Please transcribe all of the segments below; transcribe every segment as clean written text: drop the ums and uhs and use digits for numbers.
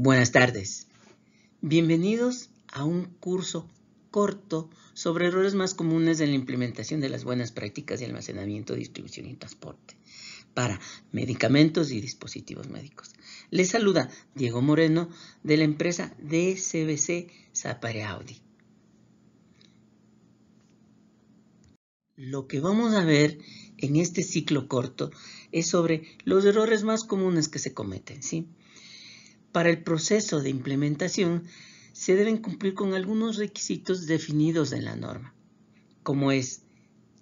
Buenas tardes. Bienvenidos a un curso corto sobre errores más comunes en la implementación de las buenas prácticas de almacenamiento, distribución y transporte para medicamentos y dispositivos médicos. Les saluda Diego Moreno de la empresa DSBC Sapare Audi. Lo que vamos a ver en este ciclo corto es sobre los errores más comunes que se cometen, ¿sí? Para el proceso de implementación se deben cumplir con algunos requisitos definidos en la norma, como es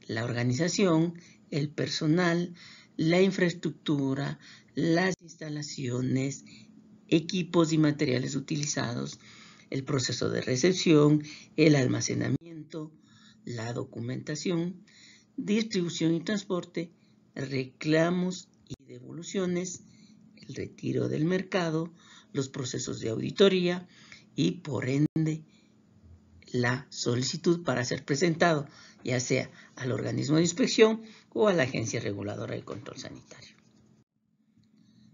la organización, el personal, la infraestructura, las instalaciones, equipos y materiales utilizados, el proceso de recepción, el almacenamiento, la documentación, distribución y transporte, reclamos y devoluciones, el retiro del mercado, los procesos de auditoría y, por ende, la solicitud para ser presentado, ya sea al organismo de inspección o a la agencia reguladora de control sanitario.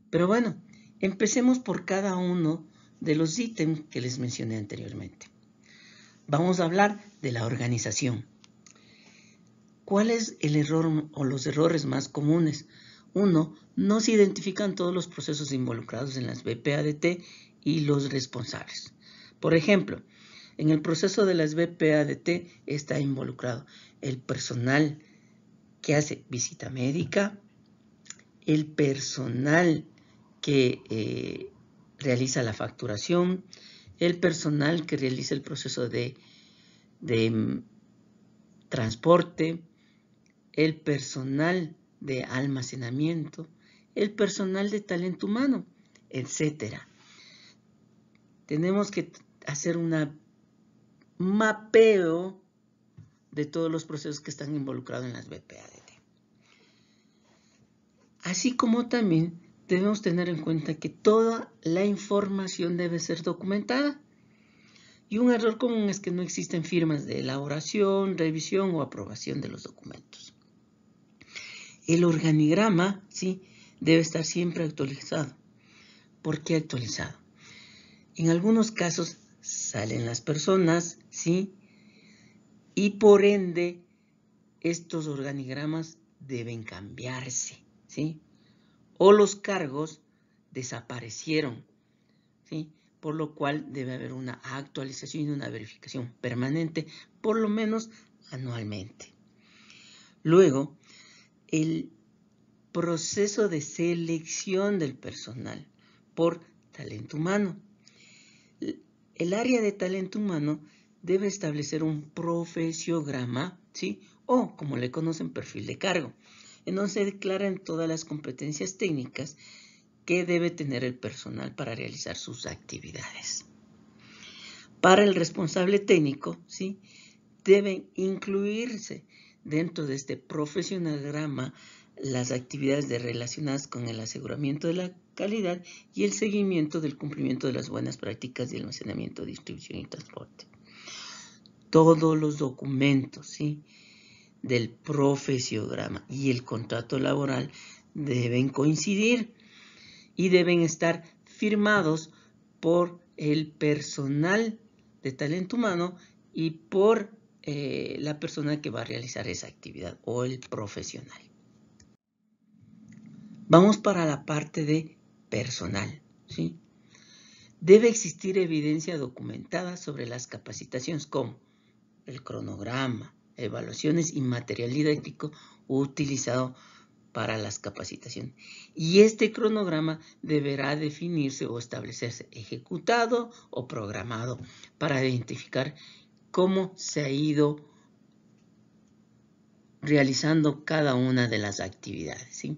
Pero bueno, empecemos por cada uno de los ítems que les mencioné anteriormente. Vamos a hablar de la organización. ¿Cuál es el error o los errores más comunes? 1. No se identifican todos los procesos involucrados en las BPADT y los responsables. Por ejemplo, en el proceso de las BPADT está involucrado el personal que hace visita médica, el personal que realiza la facturación, el personal que realiza el proceso de transporte, el personal de almacenamiento, el personal de talento humano, etc. Tenemos que hacer un mapeo de todos los procesos que están involucrados en las BPADT. Así como también debemos tener en cuenta que toda la información debe ser documentada. Y un error común es que no existen firmas de elaboración, revisión o aprobación de los documentos. El organigrama, ¿sí?, debe estar siempre actualizado. ¿Por qué actualizado? En algunos casos salen las personas, ¿sí?, y por ende estos organigramas deben cambiarse, ¿sí?, o los cargos desaparecieron, ¿sí?, por lo cual debe haber una actualización y una verificación permanente, por lo menos anualmente. Luego, el proceso de selección del personal por talento humano. El área de talento humano debe establecer un profesiograma, ¿sí?, o, como le conocen, perfil de cargo, en donde se declaran todas las competencias técnicas que debe tener el personal para realizar sus actividades. Para el responsable técnico, ¿sí?, deben incluirse dentro de este profesionograma las actividades relacionadas con el aseguramiento de la calidad y el seguimiento del cumplimiento de las buenas prácticas de almacenamiento, distribución y transporte. Todos los documentos, ¿sí?, del profesiograma y el contrato laboral deben coincidir y deben estar firmados por el personal de talento humano y por la persona que va a realizar esa actividad o el profesional. Vamos para la parte de personal, ¿sí? Debe existir evidencia documentada sobre las capacitaciones como el cronograma, evaluaciones y material didáctico utilizado para las capacitaciones. Y este cronograma deberá definirse o establecerse ejecutado o programado para identificar cómo se ha ido realizando cada una de las actividades, ¿sí?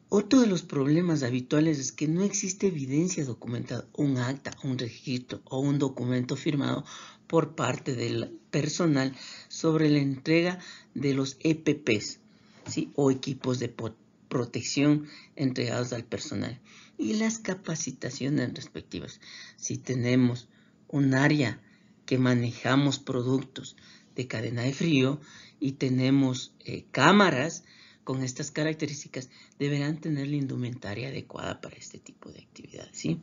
Otro de los problemas habituales es que no existe evidencia documentada, un acta, un registro o un documento firmado por parte del personal sobre la entrega de los EPPs, ¿sí?, o equipos de protección entregados al personal, y las capacitaciones respectivas. Si tenemos un área que manejamos productos de cadena de frío y tenemos cámaras, con estas características deberán tener la indumentaria adecuada para este tipo de actividades, ¿sí?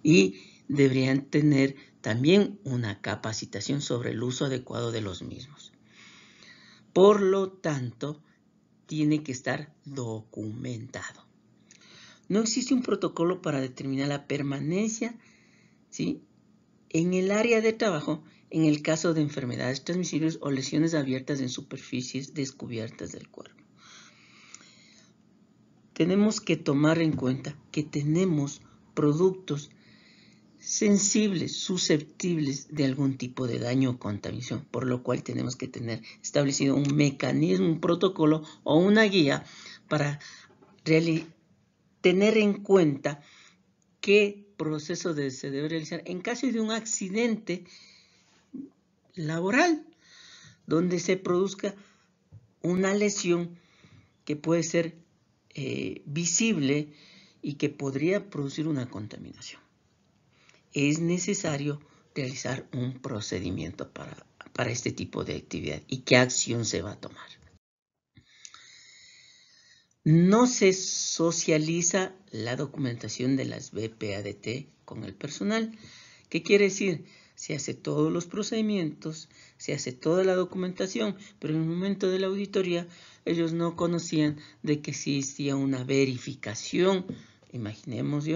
Y deberían tener también una capacitación sobre el uso adecuado de los mismos. Por lo tanto, tiene que estar documentado. No existe un protocolo para determinar la permanencia, ¿sí?, en el área de trabajo en el caso de enfermedades transmisibles o lesiones abiertas en superficies descubiertas del cuerpo. Tenemos que tomar en cuenta que tenemos productos sensibles, susceptibles de algún tipo de daño o contaminación, por lo cual tenemos que tener establecido un mecanismo, un protocolo o una guía para tener en cuenta qué proceso se debe realizar en caso de un accidente laboral donde se produzca una lesión que puede ser visible y que podría producir una contaminación. Es necesario realizar un procedimiento para este tipo de actividad y qué acción se va a tomar. No se socializa la documentación de las BPADT con el personal. ¿Qué quiere decir? Se hace todos los procedimientos, se hace toda la documentación, pero en el momento de la auditoría ellos no conocían de que existía una verificación, imaginemos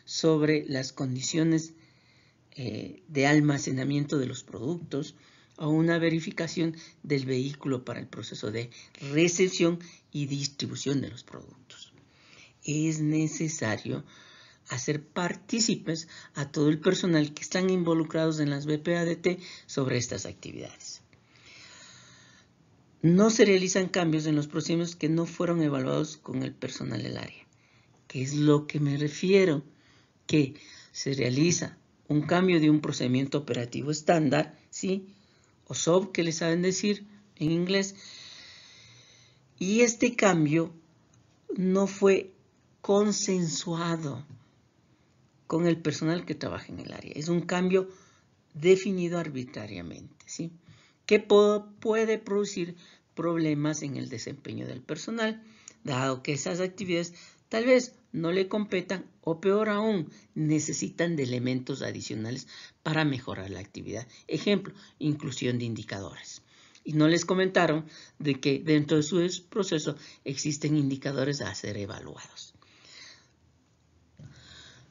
sobre las condiciones de almacenamiento de los productos, o una verificación del vehículo para el proceso de recepción y distribución de los productos. Es necesario hacer partícipes a todo el personal que están involucrados en las BPADT sobre estas actividades. No se realizan cambios en los procedimientos que no fueron evaluados con el personal del área. ¿Qué es lo que me refiero? Que se realiza un cambio de un procedimiento operativo estándar, ¿sí?, o SOP, que les saben decir en inglés, y este cambio no fue consensuado con el personal que trabaja en el área. Es un cambio definido arbitrariamente, ¿sí?, que puede producir problemas en el desempeño del personal, dado que esas actividades tal vez no le competan o, peor aún, necesitan de elementos adicionales para mejorar la actividad. Ejemplo, inclusión de indicadores. Y no les comentaron de que dentro de su proceso existen indicadores a ser evaluados.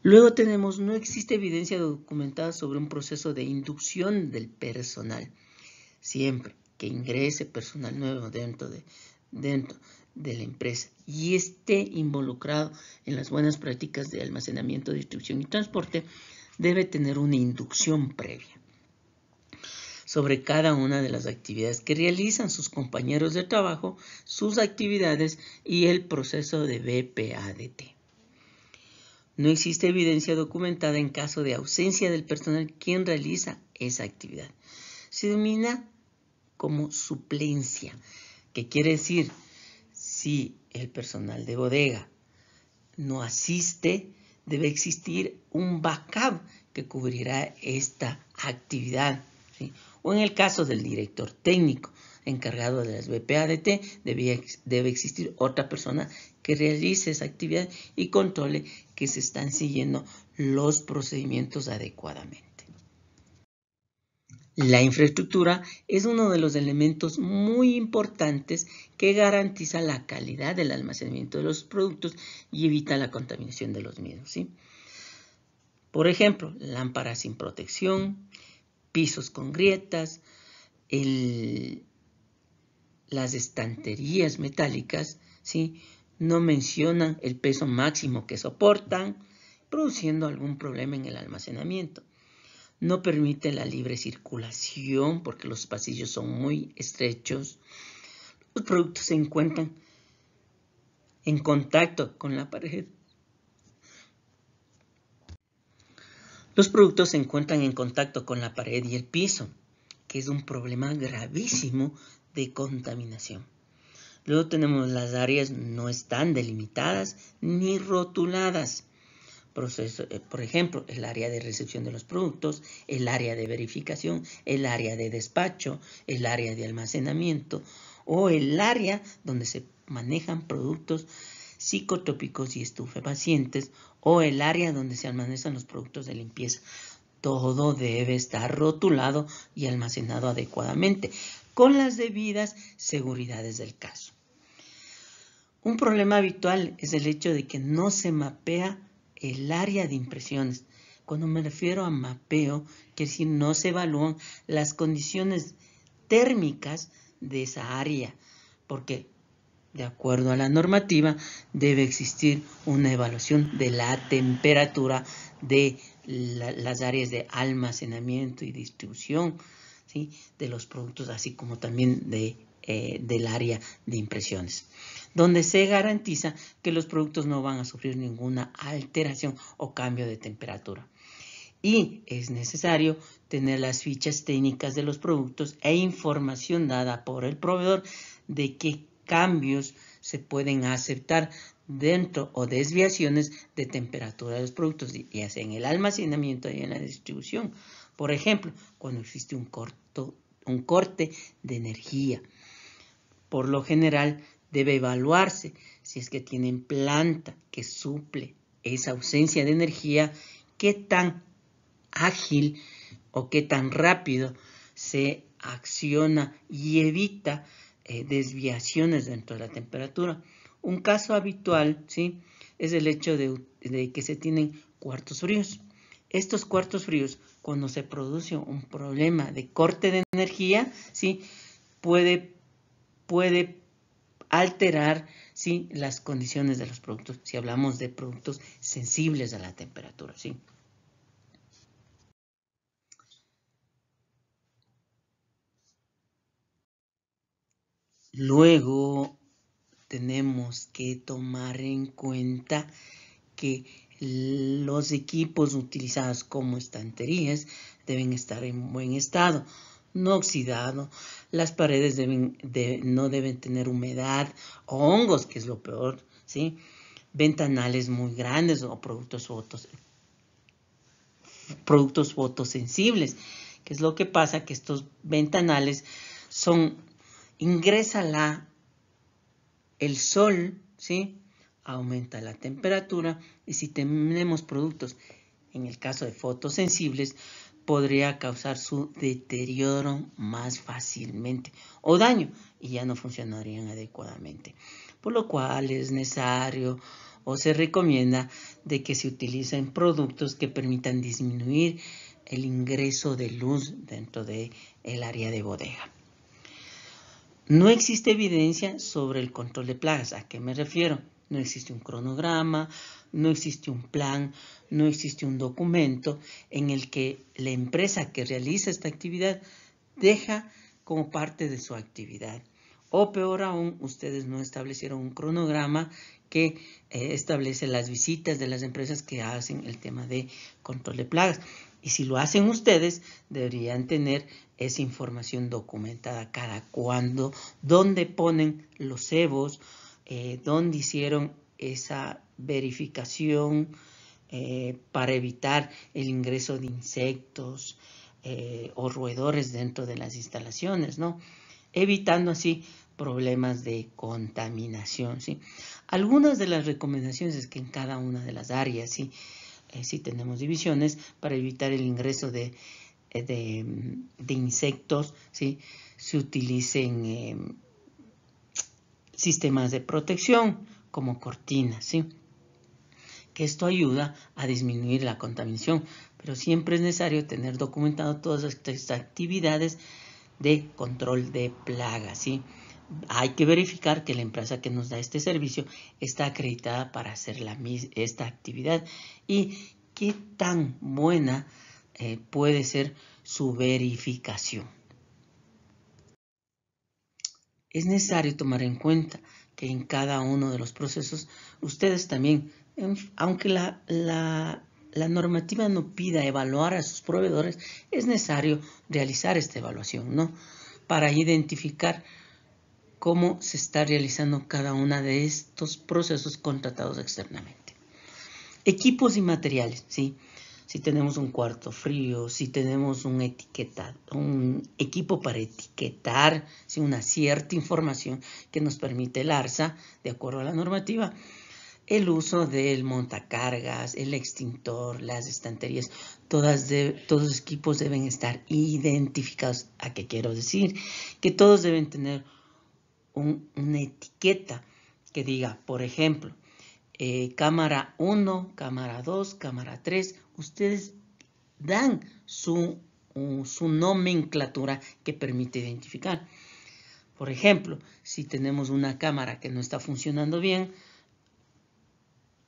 Luego tenemos, no existe evidencia documentada sobre un proceso de inducción del personal. Siempre que ingrese personal nuevo dentro de la empresa y esté involucrado en las buenas prácticas de almacenamiento, distribución y transporte, debe tener una inducción previa sobre cada una de las actividades que realizan sus compañeros de trabajo, sus actividades y el proceso de BPADT. No existe evidencia documentada en caso de ausencia del personal quien realiza esa actividad. Se denomina como suplencia, que quiere decir, si el personal de bodega no asiste, debe existir un backup que cubrirá esta actividad, ¿sí? O en el caso del director técnico encargado de las BPADT, debe existir otra persona que realice esa actividad y controle que se están siguiendo los procedimientos adecuadamente. La infraestructura es uno de los elementos muy importantes que garantiza la calidad del almacenamiento de los productos y evita la contaminación de los mismos, ¿sí? Por ejemplo, lámparas sin protección, pisos con grietas, las estanterías metálicas, ¿sí?, no mencionan el peso máximo que soportan, produciendo algún problema en el almacenamiento. No permite la libre circulación porque los pasillos son muy estrechos. Los productos se encuentran en contacto con la pared. Los productos se encuentran en contacto con la pared y el piso, que es un problema gravísimo de contaminación. Luego tenemos las áreas no están delimitadas ni rotuladas. Por ejemplo, el área de recepción de los productos, el área de verificación, el área de despacho, el área de almacenamiento o el área donde se manejan productos psicotrópicos y estupefacientes, o el área donde se almacenan los productos de limpieza. Todo debe estar rotulado y almacenado adecuadamente, con las debidas seguridades del caso. Un problema habitual es el hecho de que no se mapea el área de impresiones. Cuando me refiero a mapeo, quiere decir no se evalúan las condiciones térmicas de esa área, porque de acuerdo a la normativa debe existir una evaluación de la temperatura de las áreas de almacenamiento y distribución, ¿sí?, de los productos, así como también del área de impresiones, donde se garantiza que los productos no van a sufrir ninguna alteración o cambio de temperatura. Y es necesario tener las fichas técnicas de los productos e información dada por el proveedor de qué cambios se pueden aceptar dentro o desviaciones de temperatura de los productos, ya sea en el almacenamiento y en la distribución. Por ejemplo, cuando existe un corte de energía. Por lo general, debe evaluarse si es que tienen planta que suple esa ausencia de energía, qué tan ágil o qué tan rápido se acciona y evita desviaciones dentro de la temperatura. Un caso habitual, ¿sí?, es el hecho de que se tienen cuartos fríos. Estos cuartos fríos, cuando se produce un problema de corte de energía, ¿sí?, puede alterar, ¿sí?, las condiciones de los productos, si hablamos de productos sensibles a la temperatura, ¿sí? Luego tenemos que tomar en cuenta que los equipos utilizados como estanterías deben estar en buen estado, no oxidado. Las paredes no deben tener humedad o hongos, que es lo peor, ¿sí? Ventanales muy grandes o productos fotosensibles. ¿Qué es lo que pasa? Que estos ventanales ingresa el sol, ¿sí?, aumenta la temperatura, y si tenemos productos, en el caso de fotosensibles, podría causar su deterioro más fácilmente o daño, y ya no funcionarían adecuadamente. Por lo cual es necesario o se recomienda de que se utilicen productos que permitan disminuir el ingreso de luz dentro del área de bodega. No existe evidencia sobre el control de plagas. ¿A qué me refiero? No existe un cronograma, no existe un plan, no existe un documento en el que la empresa que realiza esta actividad deja como parte de su actividad. O peor aún, ustedes no establecieron un cronograma que establece las visitas de las empresas que hacen el tema de control de plagas. Y si lo hacen ustedes, deberían tener esa información documentada cada cuándo, dónde ponen los cebos, dónde hicieron esa verificación para evitar el ingreso de insectos o roedores dentro de las instalaciones, ¿no?, evitando así problemas de contaminación, ¿sí? Algunas de las recomendaciones es que en cada una de las áreas, ¿sí?, sí tenemos divisiones para evitar el ingreso de insectos, ¿sí?, se utilicen sistemas de protección como cortinas, ¿sí?, que esto ayuda a disminuir la contaminación, pero siempre es necesario tener documentado todas estas actividades de control de plagas, ¿sí? Hay que verificar que la empresa que nos da este servicio está acreditada para hacer esta actividad y qué tan buena puede ser su verificación. Es necesario tomar en cuenta que en cada uno de los procesos ustedes también, aunque la normativa no pida evaluar a sus proveedores, es necesario realizar esta evaluación, ¿no?, para identificar cómo se está realizando cada uno de estos procesos contratados externamente. Equipos y materiales, ¿sí? si tenemos un cuarto frío, si tenemos un equipo para etiquetar, ¿sí? Una cierta información que nos permite el ARSA, de acuerdo a la normativa, el uso del montacargas, el extintor, las estanterías, todos los equipos deben estar identificados. ¿A qué quiero decir? Que todos deben tener una etiqueta que diga, por ejemplo, cámara 1, cámara 2, cámara 3. Ustedes dan su nomenclatura que permite identificar. Por ejemplo, si tenemos una cámara que no está funcionando bien,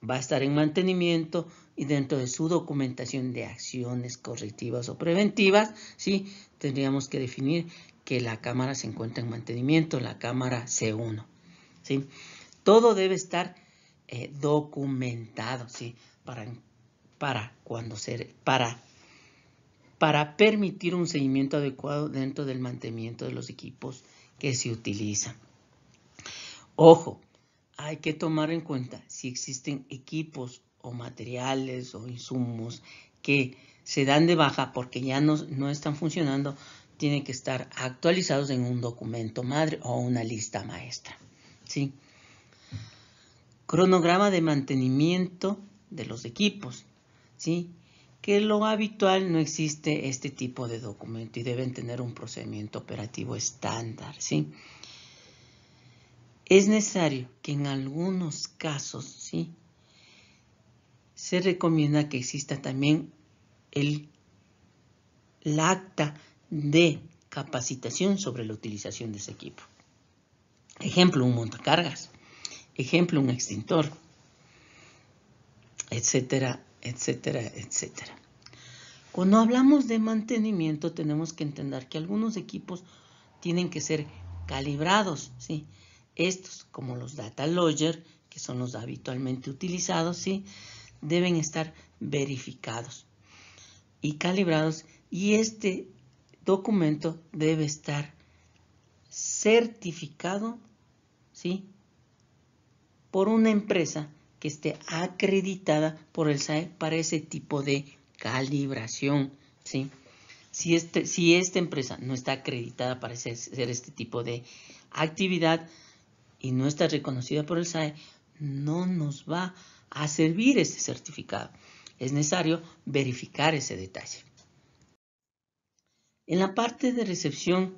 va a estar en mantenimiento y dentro de su documentación de acciones correctivas o preventivas, ¿sí? Tendríamos que definir que la cámara se encuentra en mantenimiento, la cámara C1, ¿sí? Todo debe estar documentado, ¿sí? Para permitir un seguimiento adecuado dentro del mantenimiento de los equipos que se utilizan. Ojo, hay que tomar en cuenta si existen equipos o materiales o insumos que se dan de baja porque ya no están funcionando, tienen que estar actualizados en un documento madre o una lista maestra, ¿sí? Cronograma de mantenimiento de los equipos, ¿sí? Que lo habitual no existe este tipo de documento y deben tener un procedimiento operativo estándar, ¿sí? Es necesario que en algunos casos, ¿sí? Se recomienda que exista también el acta de capacitación sobre la utilización de ese equipo. Ejemplo, un montacargas. Ejemplo, un extintor. Etcétera, etcétera, etcétera. Cuando hablamos de mantenimiento, tenemos que entender que algunos equipos tienen que ser calibrados, ¿sí? Estos, como los data logger, que son los habitualmente utilizados, ¿sí? Deben estar verificados y calibrados, y este documento debe estar certificado, ¿sí? Por una empresa que esté acreditada por el SAE para ese tipo de calibración, ¿sí? Si esta empresa no está acreditada para hacer este tipo de actividad y no está reconocida por el SAE, no nos va a servir este certificado. Es necesario verificar ese detalle. En la parte de recepción,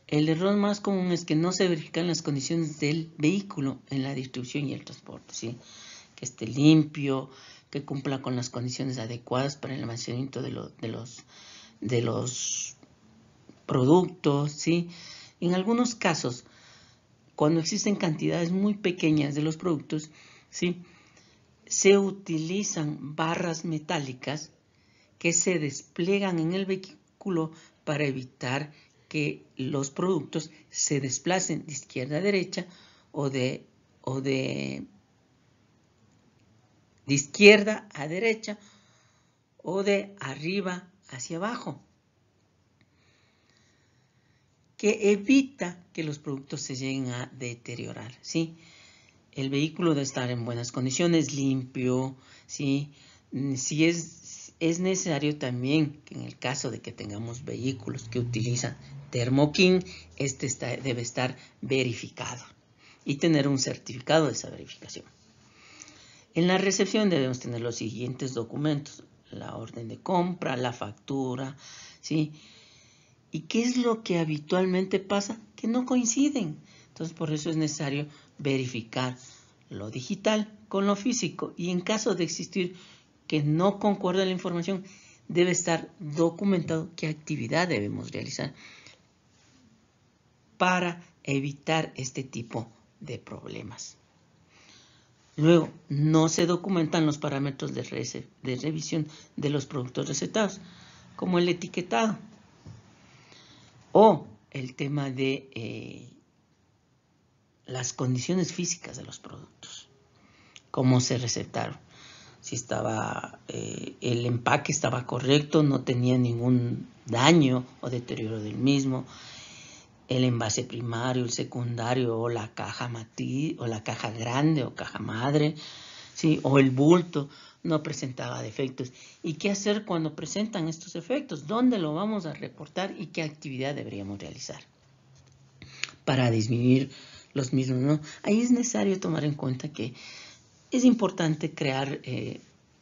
el error más común es que no se verifican las condiciones del vehículo en la distribución y el transporte, ¿sí? Que esté limpio, que cumpla con las condiciones adecuadas para el almacenamiento de los productos, ¿sí? En algunos casos, cuando existen cantidades muy pequeñas de los productos, ¿sí? Se utilizan barras metálicas que se despliegan en el vehículo para evitar que los productos se desplacen de izquierda a derecha o de izquierda a derecha o de arriba hacia abajo, que evita que los productos se lleguen a deteriorar, ¿sí? El vehículo debe estar en buenas condiciones, limpio, ¿sí? Si es necesario también que en el caso de que tengamos vehículos que utilizan Thermo-King, debe estar verificado y tener un certificado de esa verificación. En la recepción debemos tener los siguientes documentos: la orden de compra, la factura, ¿sí? ¿Y qué es lo que habitualmente pasa? Que no coinciden. Entonces, por eso es necesario verificar lo digital con lo físico. Y en caso de existir que no concuerde la información, debe estar documentado qué actividad debemos realizar para evitar este tipo de problemas. Luego, no se documentan los parámetros de revisión de los productos recetados, como el etiquetado o el tema de las condiciones físicas de los productos, cómo se recetaron, si estaba el empaque estaba correcto, no tenía ningún daño o deterioro del mismo, el envase primario, el secundario o la caja matriz o la caja grande o caja madre, ¿sí? O el bulto, no presentaba defectos. ¿Y qué hacer cuando presentan estos defectos? ¿Dónde lo vamos a reportar y qué actividad deberíamos realizar para disminuir los mismos, ¿no? Ahí es necesario tomar en cuenta que es importante crear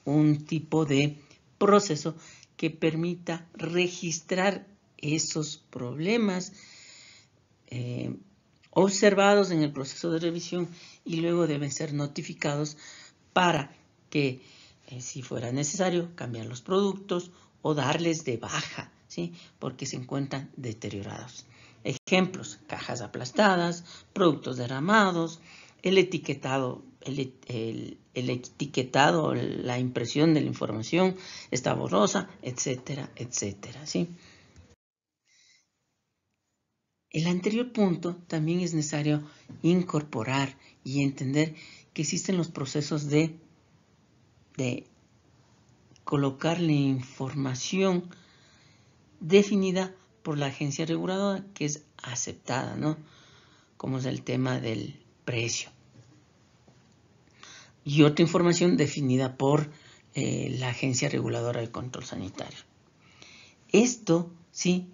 un tipo de proceso que permita registrar esos problemas observados en el proceso de revisión y luego deben ser notificados para que, si fuera necesario, cambiar los productos o darles de baja, ¿sí? Porque se encuentran deteriorados. Ejemplos: cajas aplastadas, productos derramados, el etiquetado, la impresión de la información está borrosa, etcétera, etcétera, ¿sí? El anterior punto también es necesario incorporar y entender que existen los procesos de colocarle información definida por la agencia reguladora que es aceptada, ¿no? Como es el tema del precio. Y otra información definida por la agencia reguladora de control sanitario. Esto, sí,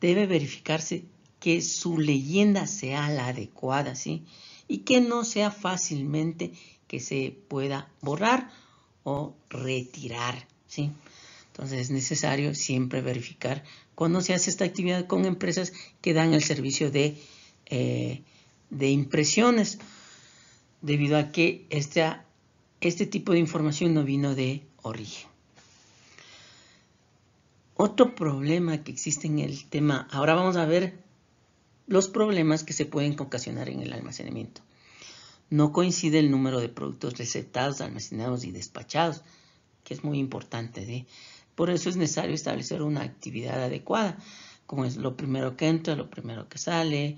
debe verificarse que su leyenda sea la adecuada, ¿sí? Y que no sea fácilmente que se pueda borrar o retirar, ¿sí? Entonces es necesario siempre verificar cuando se hace esta actividad con empresas que dan el servicio de impresiones, debido a que este tipo de información no vino de origen. Otro problema que existe en el tema, ahora vamos a ver los problemas que se pueden ocasionar en el almacenamiento. No coincide el número de productos recetados, almacenados y despachados, que es muy importante, ¿sí? Por eso es necesario establecer una actividad adecuada, como es lo primero que entra, lo primero que sale,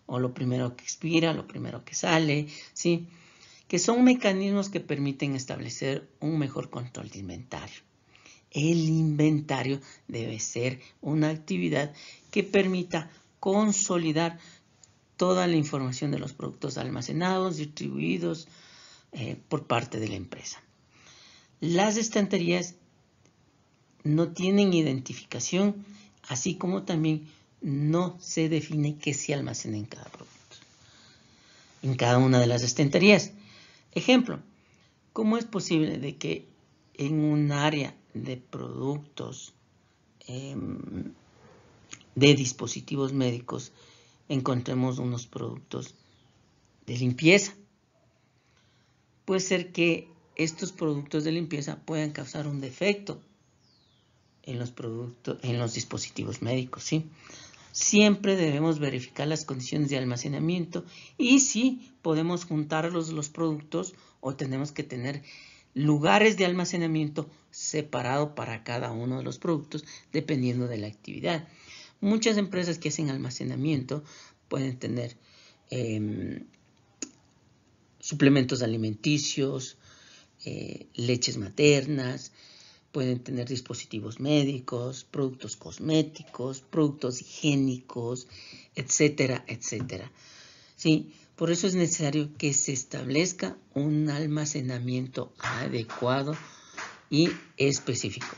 o lo primero que expira, lo primero que sale, ¿sí? Que son mecanismos que permiten establecer un mejor control de inventario. El inventario debe ser una actividad que permita consolidar toda la información de los productos almacenados, distribuidos por parte de la empresa. Las estanterías no tienen identificación, así como también no se define qué se almacena en cada producto, en cada una de las estanterías. Ejemplo: ¿cómo es posible de que en un área de productos de dispositivos médicos encontremos unos productos de limpieza? Puede ser que estos productos de limpieza puedan causar un defecto en los dispositivos médicos, ¿sí? Siempre debemos verificar las condiciones de almacenamiento y si podemos juntar los productos o tenemos que tener lugares de almacenamiento separado para cada uno de los productos dependiendo de la actividad. Muchas empresas que hacen almacenamiento pueden tener suplementos alimenticios, leches maternas, pueden tener dispositivos médicos, productos cosméticos, productos higiénicos, etcétera, etcétera. ¿Sí? Por eso es necesario que se establezca un almacenamiento adecuado y específico.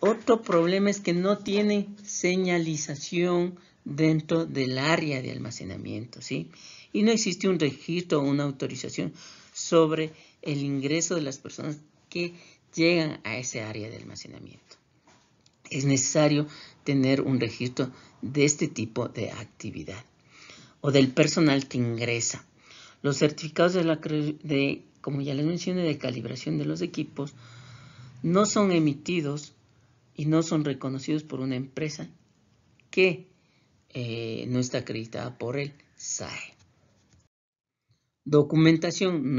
Otro problema es que no tienen señalización dentro del área de almacenamiento, ¿sí? Y no existe un registro o una autorización sobre el ingreso de las personas que llegan a ese área de almacenamiento. Es necesario tener un registro de este tipo de actividad o del personal que ingresa. Los certificados como ya les mencioné, de calibración de los equipos no son emitidos y no son reconocidos por una empresa que no está acreditada por el SAE. Documentación: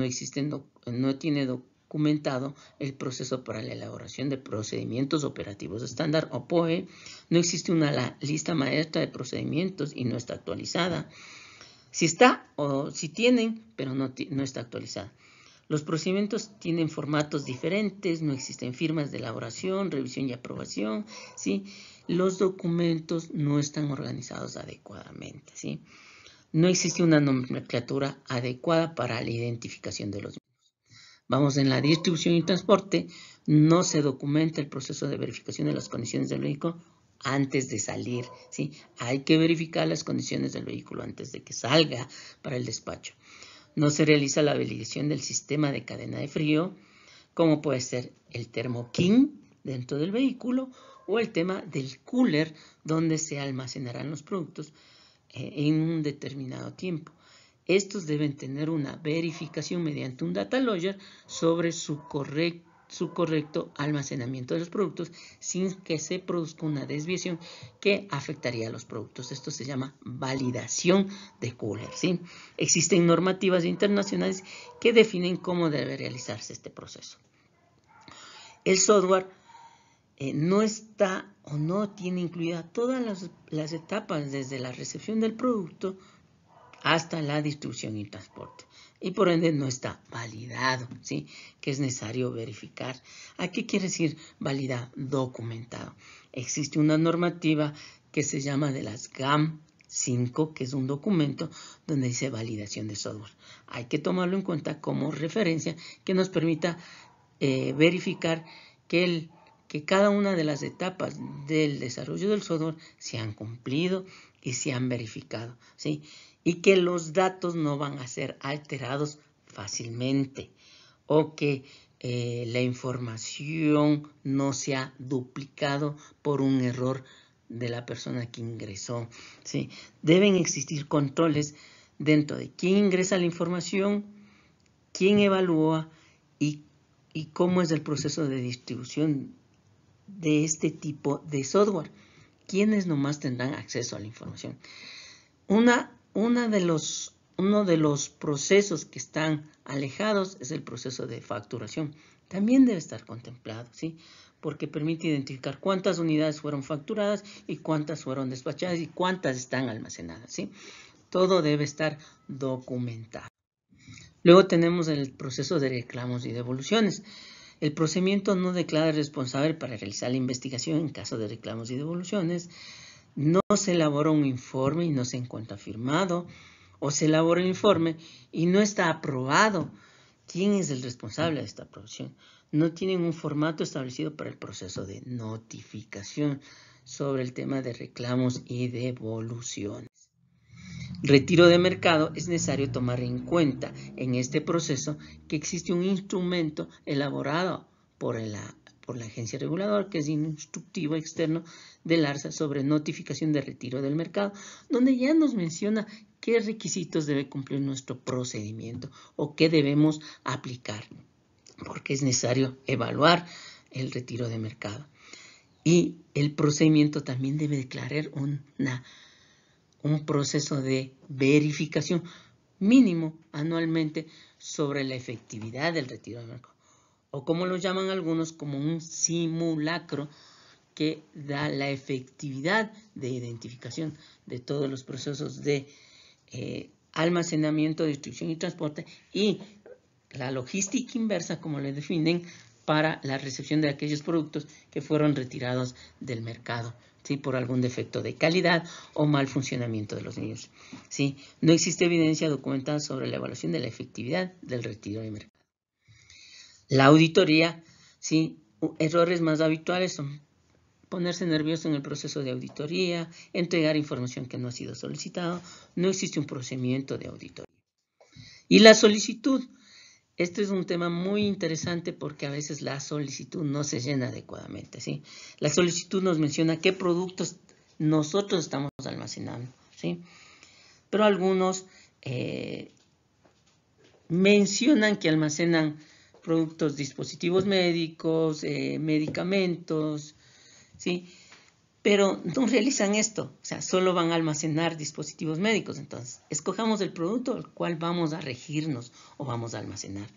no tiene documentado el proceso para la elaboración de procedimientos operativos estándar o POE. No existe una lista maestra de procedimientos y no está actualizada. Si está o si tienen, pero no está actualizada. Los procedimientos tienen formatos diferentes, no existen firmas de elaboración, revisión y aprobación, ¿sí? Los documentos no están organizados adecuadamente, ¿sí? No existe una nomenclatura adecuada para la identificación de los mismos. Vamos, en la distribución y transporte no se documenta el proceso de verificación de las condiciones del vehículo antes de salir, ¿sí? Hay que verificar las condiciones del vehículo antes de que salga para el despacho. No se realiza la validación del sistema de cadena de frío, como puede ser el termoquín dentro del vehículo o el tema del cooler donde se almacenarán los productos en un determinado tiempo. Estos deben tener una verificación mediante un data logger sobre su correcto almacenamiento de los productos sin que se produzca una desviación que afectaría a los productos. Esto se llama validación de cooler, ¿sí? Existen normativas internacionales que definen cómo debe realizarse este proceso. El software no está o no tiene incluidas todas las etapas desde la recepción del producto hasta la distribución y transporte. Y por ende no está validado, ¿sí? Que es necesario verificar. ¿A qué quiere decir validado? Documentado. Existe una normativa que se llama de las GAM 5, que es un documento donde dice validación de software. Hay que tomarlo en cuenta como referencia que nos permita verificar que cada una de las etapas del desarrollo del software se han cumplido y se han verificado, ¿sí? Y que los datos no van a ser alterados fácilmente o que la información no se ha duplicado por un error de la persona que ingresó, ¿sí? Deben existir controles dentro de quién ingresa la información, quién evalúa y cómo es el proceso de distribución de este tipo de software. ¿Quiénes nomás tendrán acceso a la información? Uno de los procesos que están alejados es el proceso de facturación. También debe estar contemplado, ¿sí? Porque permite identificar cuántas unidades fueron facturadas y cuántas fueron despachadas y cuántas están almacenadas, ¿sí? Todo debe estar documentado. Luego tenemos el proceso de reclamos y devoluciones. El procedimiento no declara responsable para realizar la investigación en caso de reclamos y devoluciones. No se elabora un informe y no se encuentra firmado, o se elabora el informe y no está aprobado. ¿Quién es el responsable de esta aprobación? No tienen un formato establecido para el proceso de notificación sobre el tema de reclamos y devoluciones. Retiro de mercado. Es necesario tomar en cuenta en este proceso que existe un instrumento elaborado por la agencia reguladora, que es instructivo externo del ARSA sobre notificación de retiro del mercado, donde ya nos menciona qué requisitos debe cumplir nuestro procedimiento o qué debemos aplicar, porque es necesario evaluar el retiro de mercado. Y el procedimiento también debe declarar un proceso de verificación mínimo anualmente sobre la efectividad del retiro de mercado, o como lo llaman algunos, como un simulacro que da la efectividad de identificación de todos los procesos de almacenamiento, distribución y transporte y la logística inversa, como le definen, para la recepción de aquellos productos que fueron retirados del mercado, ¿sí? Por algún defecto de calidad o mal funcionamiento de los mismos, ¿sí? No existe evidencia documentada sobre la evaluación de la efectividad del retiro de mercado. La auditoría, ¿sí? Errores más habituales son ponerse nervioso en el proceso de auditoría, entregar información que no ha sido solicitada, no existe un procedimiento de auditoría. Y la solicitud. Este es un tema muy interesante porque a veces la solicitud no se llena adecuadamente, ¿sí? La solicitud nos menciona qué productos nosotros estamos almacenando, ¿sí? Pero algunos mencionan que almacenan productos, dispositivos médicos, medicamentos, ¿sí? Pero no realizan esto, o sea, solo van a almacenar dispositivos médicos. Entonces, escojamos el producto al cual vamos a regirnos o vamos a almacenar.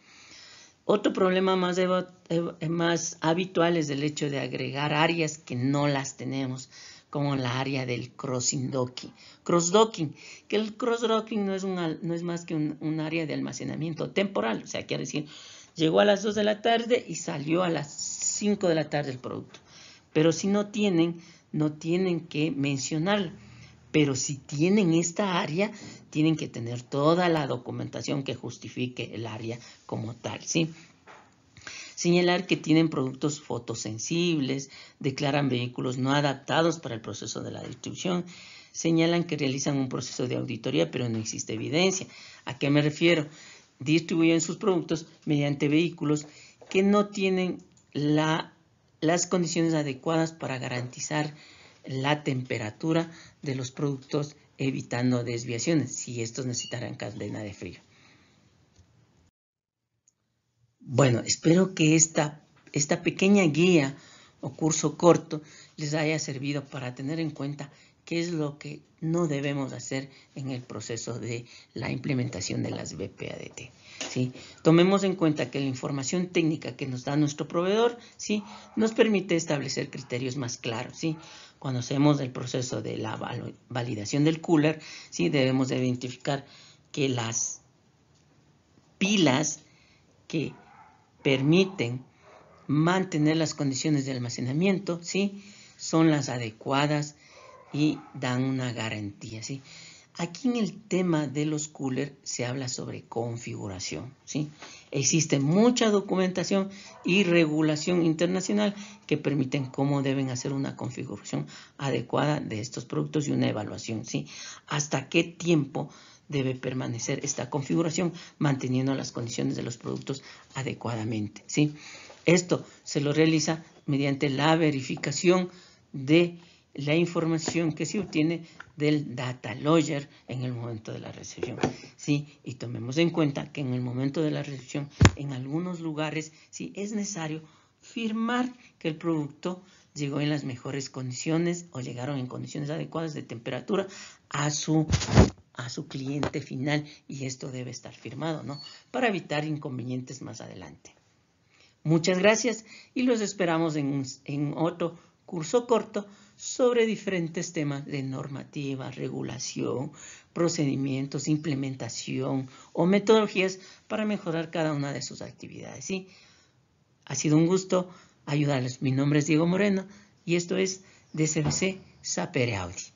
Otro problema más habitual es el hecho de agregar áreas que no las tenemos, como la área del cross-docking, que el cross-docking no es más que un área de almacenamiento temporal, o sea, quiere decir, llegó a las 2 de la tarde y salió a las 5 de la tarde el producto. Pero si no tienen que mencionarlo. Pero si tienen esta área, tienen que tener toda la documentación que justifique el área como tal, ¿sí? Señalar que tienen productos fotosensibles, declaran vehículos no adaptados para el proceso de la distribución, señalan que realizan un proceso de auditoría, pero no existe evidencia. ¿A qué me refiero? Distribuyen sus productos mediante vehículos que no tienen las condiciones adecuadas para garantizar la temperatura de los productos, evitando desviaciones, si estos necesitaran cadena de frío. Bueno, espero que esta pequeña guía o curso corto les haya servido para tener en cuenta qué es lo que no debemos hacer en el proceso de la implementación de las BPADT. ¿Sí? Tomemos en cuenta que la información técnica que nos da nuestro proveedor, ¿sí?, nos permite establecer criterios más claros. ¿Sí? Cuando hacemos el proceso de la validación del cooler, ¿sí?, debemos de identificar que las pilas que permiten mantener las condiciones de almacenamiento, ¿sí?, son las adecuadas y dan una garantía, ¿sí? Aquí en el tema de los coolers se habla sobre configuración, ¿sí? Existe mucha documentación y regulación internacional que permiten cómo deben hacer una configuración adecuada de estos productos y una evaluación, ¿sí? Hasta qué tiempo debe permanecer esta configuración manteniendo las condiciones de los productos adecuadamente, ¿sí? Esto se lo realiza mediante la verificación de la información que se obtiene del data logger en el momento de la recepción, ¿sí? Y tomemos en cuenta que en el momento de la recepción, en algunos lugares, sí, es necesario firmar que el producto llegó en las mejores condiciones o llegaron en condiciones adecuadas de temperatura a su cliente final, y esto debe estar firmado, ¿no?, para evitar inconvenientes más adelante. Muchas gracias y los esperamos en otro curso corto sobre diferentes temas de normativa, regulación, procedimientos, implementación o metodologías para mejorar cada una de sus actividades. ¿Sí? Ha sido un gusto ayudarles. Mi nombre es Diego Moreno y esto es DCBC Sapere Auди.